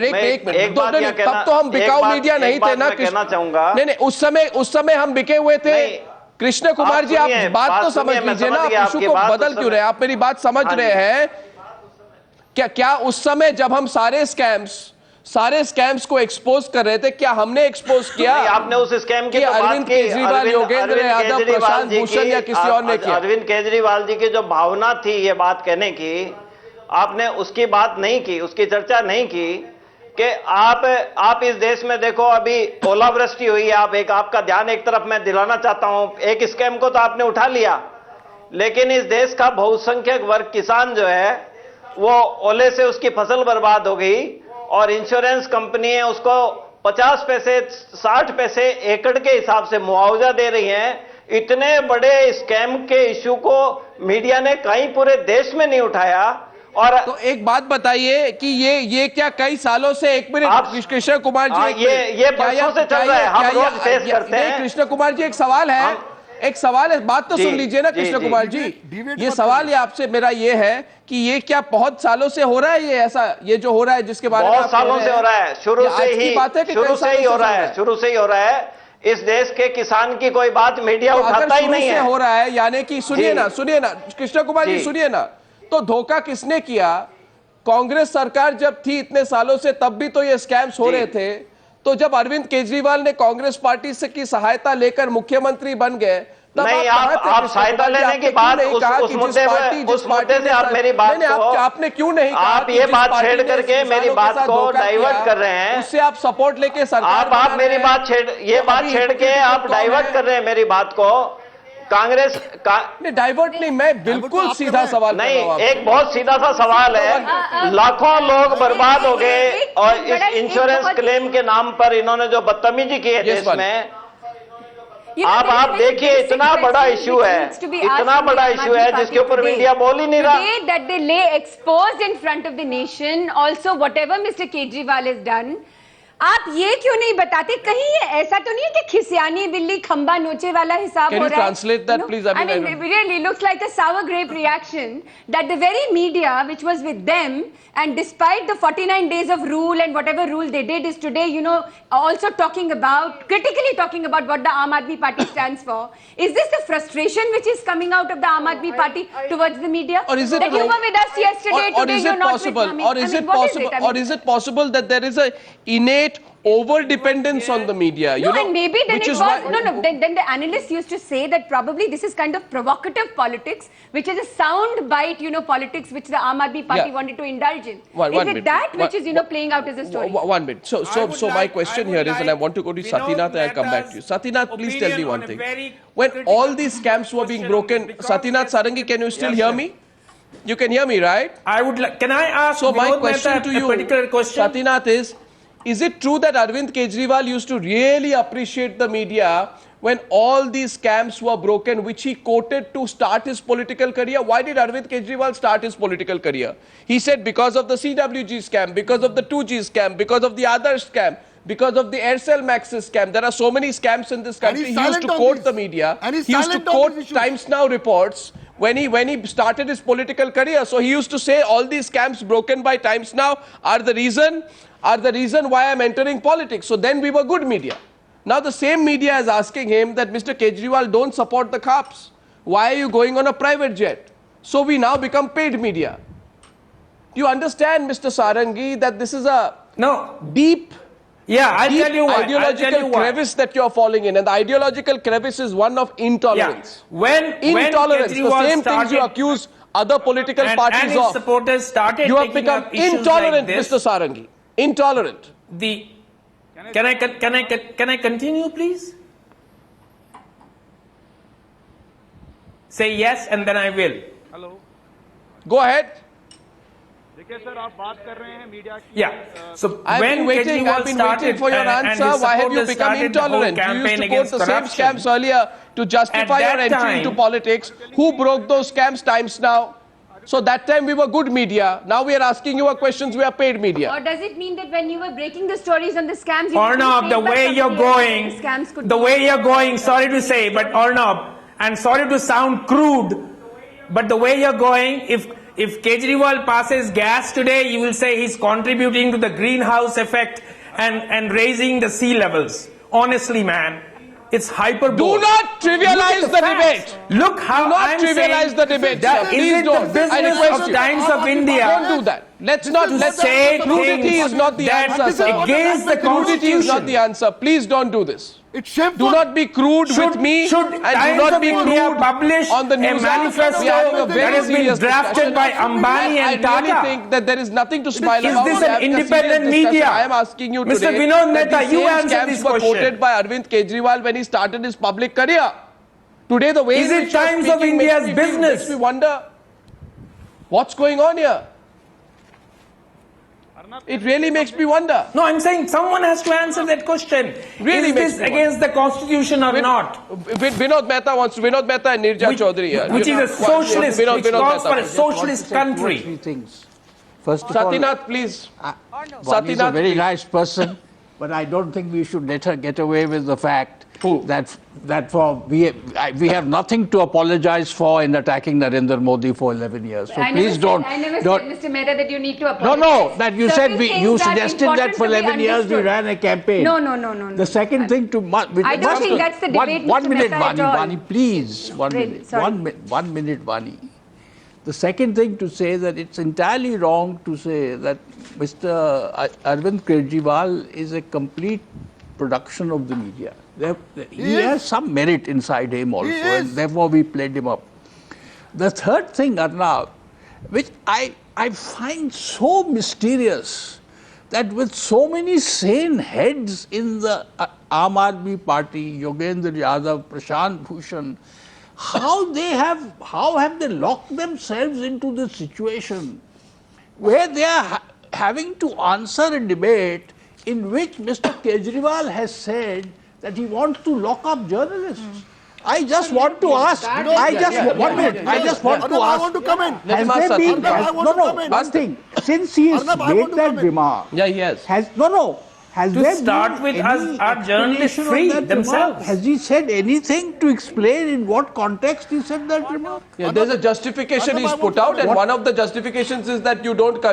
एक मिनट तब तो हम बिकाऊ मीडिया नहीं थे ना। कहना चाहूंगा नहीं, उस समय हम बिके हुए थे। कृष्ण कुमार जी, आप बात तो समझ लीजिए ना, आप इशू को बदल क्यों रहे हैं? आप मेरी बात समझ रहे हैं क्या उस समय जब हम सारे स्कैम्स को एक्सपोज कर रहे थे, क्या हमने एक्सपोज किया? आपने उस स्कैम की अरविंद केजरीवाल, योगेंद्र यादव, प्रशांत भूषण या किसी और ने किया? अरविंद केजरीवाल जी की जो भावना थी ये बात कहने की, आपने उसकी बात नहीं की, उसकी चर्चा नहीं की कि आप इस देश में देखो अभी ओलावृष्टि हुई है। आपका ध्यान एक तरफ मैं दिलाना चाहता हूं, एक स्कैम को तो आपने उठा लिया, लेकिन इस देश का बहुसंख्यक वर्ग किसान जो है वो ओले से उसकी फसल बर्बाद हो गई और इंश्योरेंस कंपनी है उसको 50 पैसे 60 पैसे एकड़ के हिसाब से मुआवजा दे रही हैं। इतने बड़े स्कैम के इश्यू को मीडिया ने कहीं पूरे देश में नहीं उठाया। और तो एक बात बताइए कि ये क्या कई सालों से, एक मिनट कृष्ण कुमार जी, ये बरसों से चल रहा है, हम रोज फेस करते हैं। कृष्ण कुमार जी, एक सवाल है, बात तो सुन लीजिए ना कृष्ण कुमार जी। ये सवाल आपसे मेरा ये है कि ये क्या बहुत सालों से हो रहा है? ये जो हो रहा है जिसके बारे में बहुत सालों से हो रहा है, शुरू से ही हो रहा है। इस देश के किसान की कोई बात मीडिया उठाता ही नहीं है। हो रहा है यानी कि सुनिए ना कृष्ण कुमार जी, सुनिए ना, तो धोखा किसने किया? कांग्रेस सरकार जब थी इतने सालों से, तब भी तो ये स्कैम्स हो रहे थे। तो जब अरविंद केजरीवाल ने कांग्रेस पार्टी से की सहायता लेकर मुख्यमंत्री बन गए, तब नहीं, आप सहायता लेने की बात उस मुद्दे से आप मेरी बात को, आपने क्यों नहीं कहा? आप ये बात छेड़ करके मेरी बात को डाइवर्ट कर रहे हैं। उससे आप सपोर्ट लेके सरकार, आप मेरी बात छेड़ के आप डाइवर्ट कर रहे हैं मेरी बात को। कांग्रेस डाइवर्ट नहीं, मैं बिल्कुल सीधा सवाल नहीं, एक बहुत सीधा सा सवाल है। लाखों लोग बर्बाद हो गए और इस इंश्योरेंस क्लेम के नाम पर इन्होंने जो बदतमीजी की है देश में, आप देखिए इतना बड़ा इशू है, जिसके ऊपर मीडिया बोल ही नहीं रहा। That they lay exposed in front of the nation also whatever Mr. Kejriwal has done. आप ये क्यों नहीं बताते? कहीं ये ऐसा तो नहीं है कि खिसियानी बिल्ली खंबा नोचे वाला हिसाब हो रहा है? Can you translate that, please? I mean, it really looks like a sour grape reaction that the very media which was with them, and despite the 49 days of rule and whatever rule they did, is today, also critically talking about what the Aam Aadmi Party stands for. Is this the frustration which is coming out of the Aam Aadmi Party towards the media? Or is it that you were with us yesterday, today you're not with me? Or is it possible that there is a innate over dependence on the media? And maybe then it was then the analysts used to say that probably this is kind of provocative politics, which is a sound bite, politics which the Aam Aadmi Party wanted to indulge in. Is it that which is playing out as a story? 1 minute. So my question here is, and I want to go to Satyanath and I'll come back to you. Satyanath, please tell me one thing. When all these scams were being broken, Satyanath Sarangi, can you still hear me? You can hear me, right? Can I ask? So my question to you, Satyanath, is it true that Arvind Kejriwal used to really appreciate the media when all these scams were broken, which he quoted to start his political career? Why did Arvind Kejriwal start his political career? He said because of the CWG scam, because of the 2G scam, because of the other scam, because of the Aircel Maxis scam. There are so many scams in this country. He used to quote the media. He used to quote Times Now reports when he started his political career. So he used to say all these scams broken by Times Now are the reason why I'm entering politics. So then we were good media. Now the same media is asking him that Mr. Kejriwal, don't support the cops. Why are you going on a private jet? So we now become paid media. Do you understand, Mr. Sarangi, that this is a deep ideological crevice that you are falling in, and the ideological crevice is one of intolerance. Intolerance, the same things you accuse other political parties of. Supporters started you have become intolerant, like Mr. Sarangi. Intolerant. Can I continue, please? Say yes, and then I will. Hello. Go ahead. Yeah. So I've been waiting for your answer. Why have you become intolerant? You used to quote the same scams earlier to justify your entry into politics. Who broke those scams? Times Now. So that time we were good media. Now we are asking you questions. We are paid media. Or does it mean that when you were breaking the stories on the scams, Arnab, the way you're going, sorry to say, but Arnab, and sorry to sound crude, but the way you're going, If Kejriwal passes gas today, you will say he's contributing to the greenhouse effect and raising the sea levels. Honestly, man, it's hyperbole. Do not trivialize the debate. Look how Do not I'm trivialize saying the debate, that sir. is Please it don't. the I business request of you. Times of India. Don't do that. Let's not. Let's say crudity things is not the that answer, sir. against the Crudity is not Constitution. the answer. Please don't do this. It's shameful. Do not be crude Should- with me should and do Times not of be India crude publish on the a news. manifesto We are having a that very has been serious drafted discussion. by Ambani and I really Tata? think that there is nothing to smile Is about. this We an are having a independent serious discussion. media? I am asking you Mr. today Vinod that Mehta, the you same answer scams this were question. quoted by Arvind Kejriwal when he started his public career. Today, the way Is in it which you are Times of speaking India's makes me feel- business? Makes me wonder what's going on here. It really makes me wonder. No, I'm saying someone has to answer that question. Really is makes this me against the Constitution or not? Vinod Mehta and Nirja Chaudhary here. Which is a socialist, Vinod which calls Mehta. for a socialist country. Three things. First of all, Satynath, please. one is a Satynath, very please. nice person, but I don't think we should let her get away with the fact Who? that we have nothing to apologize for in attacking Narendra Modi for 11 years. So I please never don't. said, Mr. Mehta, that you need to No, apologize. no, that you Certain said things you are suggested that important for to be 11 years we understood. ran a campaign. No. The second thing to I don't think that's the debate, One Mr. minute, Mehta, at Vani, all. Vani, please. One Really, minute. sorry. 1 minute, Vani. The second thing to say that it's entirely wrong to say that Mr. Arvind Kejriwal is a complete production of the media. He has some merit inside him also, and therefore we played him up. The third thing, Arnav, which I find so mysterious, that with so many sane heads in the Aam Aadmi Party, Yogendra Yadav, Prashant Bhushan, how have they locked themselves into this situation where they are having to answer a debate in which Mr. Kejriwal has said that he wants to lock up journalists. I just want to ask. I just want to Arnab, I ask. want to come in. Let him Has ask there been? Satynath. I want to come in. One thing. Since he has Arnab, I made want to that come in. remark, Yeah, he has. has To there start been with, any are journalists explanation of free that remark? themselves? Has he said anything to explain in what context he said that remark? Yeah, there's a justification Arnab, he's I put want out, to and know. one of the justifications is that you don't,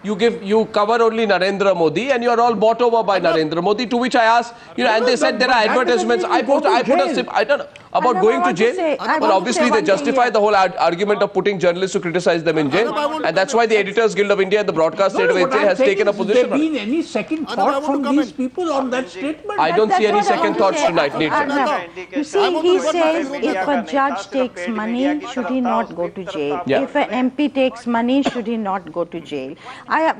you cover only Narendra Modi, and you are all bought over by Narendra Modi. To which I asked, and they said there are that doesn't advertisements. mean I you go put to a jail. sip. I don't know about Arnab, going I to want to jail. say- I want Well, to obviously say they one thing justify here. the whole argument of putting journalists to criticize them in jail, Arnab, I want to and that's come why in. the Editors Guild of India and the Broadcast No, Trade what I'm has saying taken a is, position there on it. been any second I thought want from to come these in. people on that statement? I don't see any second thoughts tonight, Neerja. Arnab, you see, I want he to go says to if a judge takes money, should he not go to jail? Yeah. If an MP takes money, should he not go to jail?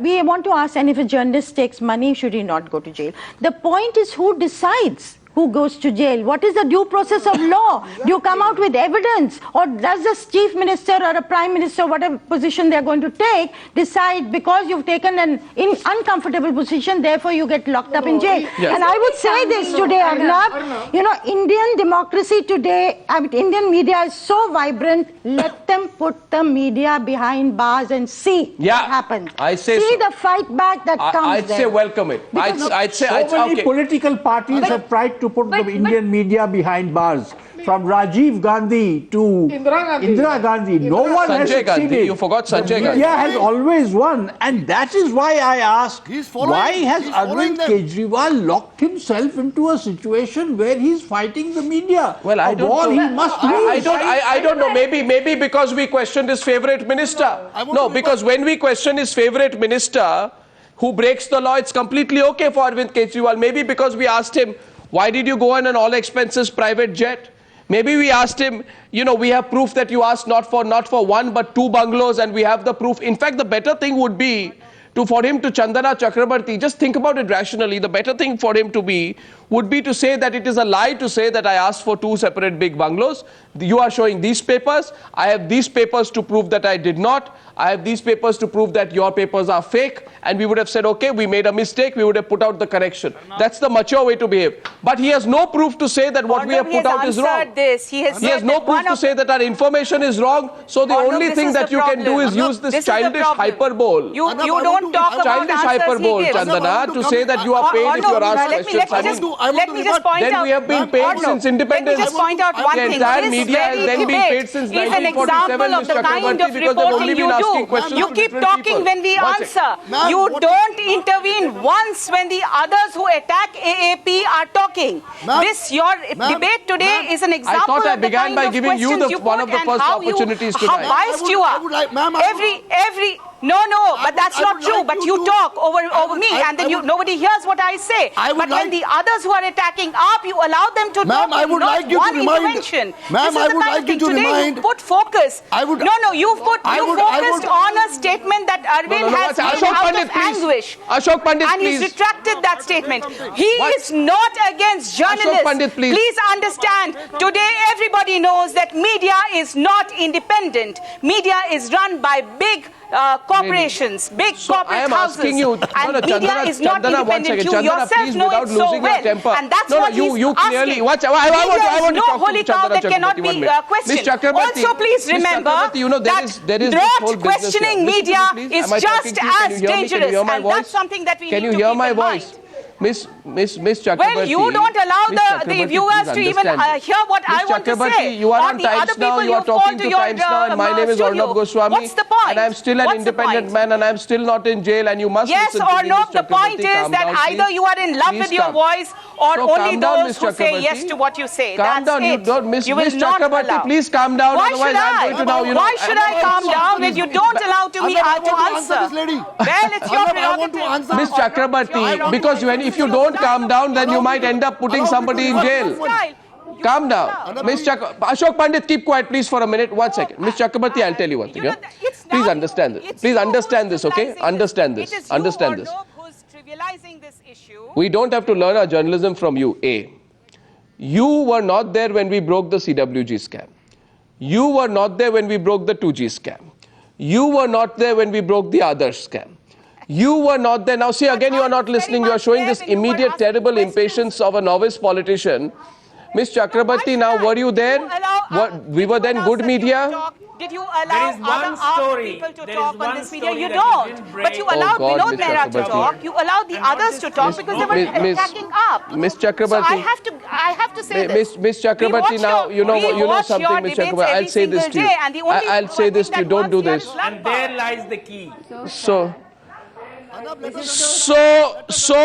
We want to ask, and if a journalist takes money, should he not go to jail? The point is, who decides who goes to jail? What is the due process of law? Do you come out with evidence, or does the chief minister or a prime minister, whatever position they are going to take, decide because you've taken an uncomfortable position, therefore you get locked up in jail? Yes. And I would say this today, Arnab, Indian democracy today, Indian media is so vibrant. Let them put the media behind bars and see Yeah, what happens. I say see so. the fight back that comes I'd there. say welcome it. I'd say So many okay. political parties have tried to put the Indian media behind bars. From Rajiv Gandhi to Indira Gandhi. No one has Sanjay Gandhi, succeeded. you forgot Sanjay Gandhi. Media has always won, and that is why I ask, He's following- why has he's following Arvind them. Kejriwal locked himself into a situation where he's fighting the media? Well, I A don't war know. he must lose. I don't know. Maybe because we questioned his favorite minister. No, because when we question his favorite minister who breaks the law, it's completely okay for Arvind Kejriwal. Maybe because we asked him, why did you go on an all expenses private jet? Maybe we asked him, we have proof that you asked not for one but two bungalows, and we have the proof. In fact, the better thing would be for him to Chandana Chakrabarti, just think about it rationally. The better thing for him would be to say that it is a lie to say that I asked for two separate big bungalows. You are showing these papers. I have these papers to prove that I did not. I have these papers to prove that your papers are fake. And we would have said, okay, we made a mistake. We would have put out the correction. That's the mature way to behave. But he has no proof to say that what we have put out is wrong. He has No proof to say that our information is wrong. So the only thing that you can do is use this childish hyperbole. You Arnab, I don't want to- talk about Childish answers he hyperbole, gives. Chandana, Arnab, I want to to say come- that you are paid if you are asked let me questions. I just mean, I want let to me just rebut. point Then out. we have been paid Arnav, since independence. Let me just point out one The thing. entire This media has very then been debate paid since is an 1947, example of the Mr. kind Chakrabarti, of because they've only reporting been you asking do. questions You to keep different talking people. when we One answer. Ma'am, You what- don't intervene once when the others who attack AAP are talking. Ma'am, This your ma'am, debate today ma'am, is an example thought I of the began kind by of giving you questions the- you one put of the and first how opportunities how tonight. biased you I are. would like- ma'am, I would- Every no, but that's I not would true. like But you you to- talk over me, I and then would- nobody hears what I say. I would But when like- the others who are attacking up, you allow them to Ma'am, talk. I would not like you to one remind- intervention. Ma'am, This is I the would kind like of you thing. to Today remind- you put focus. I would- No, you focused would- on a statement that Arvind has made Ashok out Pandit, of please. anguish. Ashok Pandit, and please. he's retracted that statement. He What? is not against journalists. Pandit, please. Please understand. Today, everybody knows that media is not independent. Media is run by big corporations, big So I corporate am houses. asking you, and media is not Chandana, one independent. second. You Chandana, yourself please, know without it so losing your well. temper. And that's No, what you he's clearly. asking. Watch, I want Media to is no talk holy to cow Chandana that cannot Chakrabarti, 1 be minute. questioned. Ms. Chakrabarti, Also, please Ms. remember Chakrabarti, you know, there that is this broad whole business questioning here. Listen to media me, please. is Am I just talking to you? Can you as hear me? Can you dangerous, hear my and that's voice? something that we Can need you to hear keep my in voice? mind. Miss Chakrabarti. Well, you don't allow Miss the Chakrabarti, viewers please to even understand. hear what Miss I want to Chakrabarti, say. you are Or on the Times other Now, people you are you fall talking to to your, Times Now, and my name is studio. Arnab Goswami. What's the point? And I'm still an What's the independent point? man, and I'm still not in jail, and you must Yes listen to or me, no, Miss the point Chakrabarti. is Calm that down, either please. you are in love Please with your calm. voice or So only calm down, those Miss who say Chakrabarti. yes to what you say. Calm That's down. it. You don't, Miss will not Chakrabarti, allow. please calm down. Why Otherwise, should I'm I? going to now, Why should I calm down when you don't allow to me Arnab, I to want to answer answer? this lady. Well, it's your Arnab, I want to prerogative. answer. Miss Chakrabarti, because if you don't calm down, then you might end up putting somebody in jail. Calm down. Miss Ashok Pandit, keep quiet, please, for a minute. 1 second. Miss Chakrabarti, I'll tell you one thing. Yeah? Please understand this. Please understand this, okay? Understand this. Understand this. Who's trivializing this issue. We don't have to learn our journalism from you. A. You were not there when we broke the CWG scam. You were not there when we broke the 2G scam. You were not there when we broke the other scam. You were not there. Now, see, again, you are not listening. You are showing this immediate, terrible impatience of a novice politician. Miss Chakrabarti, now, were you there? We were then good media? Did you There allow is one other story. people to There talk is on one this media? story You that you don't. didn't But you break. allowed God, Vinod Miss Mehra to Chakrabarti. talk. You allowed the others to talk because they were attacking up. Miss So Chakrabarti. I have to say this. Miss Chakrabarti, now, you know something, Miss Chakrabarti. I'll say this to you. I'll say this to you. Don't do this. And there lies the key. So,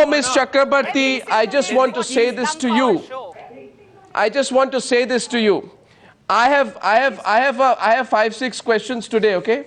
Miss Chakrabarti, I just want to say this to you. I just want to say this to you. I have 5-6 questions today, okay?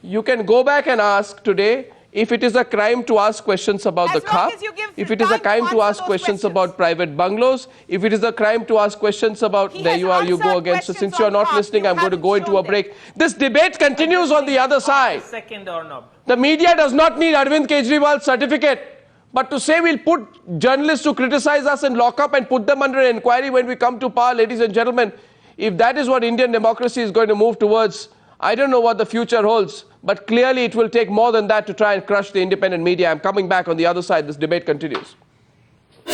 You can go back and ask today if it is a crime to ask questions about the As long CAP, as you give if it is a time to crime to answer ask those questions questions. about private bungalows, if it is a crime to ask questions about, He there has you are, you go answered against. So questions since you are on not CAP, listening, you I'm going to haven't go into shown a break. This debate continues on the other side. Second or not. The media does not need Arvind Kejriwal's certificate. But to say we'll put journalists who criticize us in lockup and put them under inquiry when we come to power, ladies and gentlemen, if that is what Indian democracy is going to move towards, I don't know what the future holds. But clearly it will take more than that to try and crush the independent media. I'm coming back on the other side. This debate continues.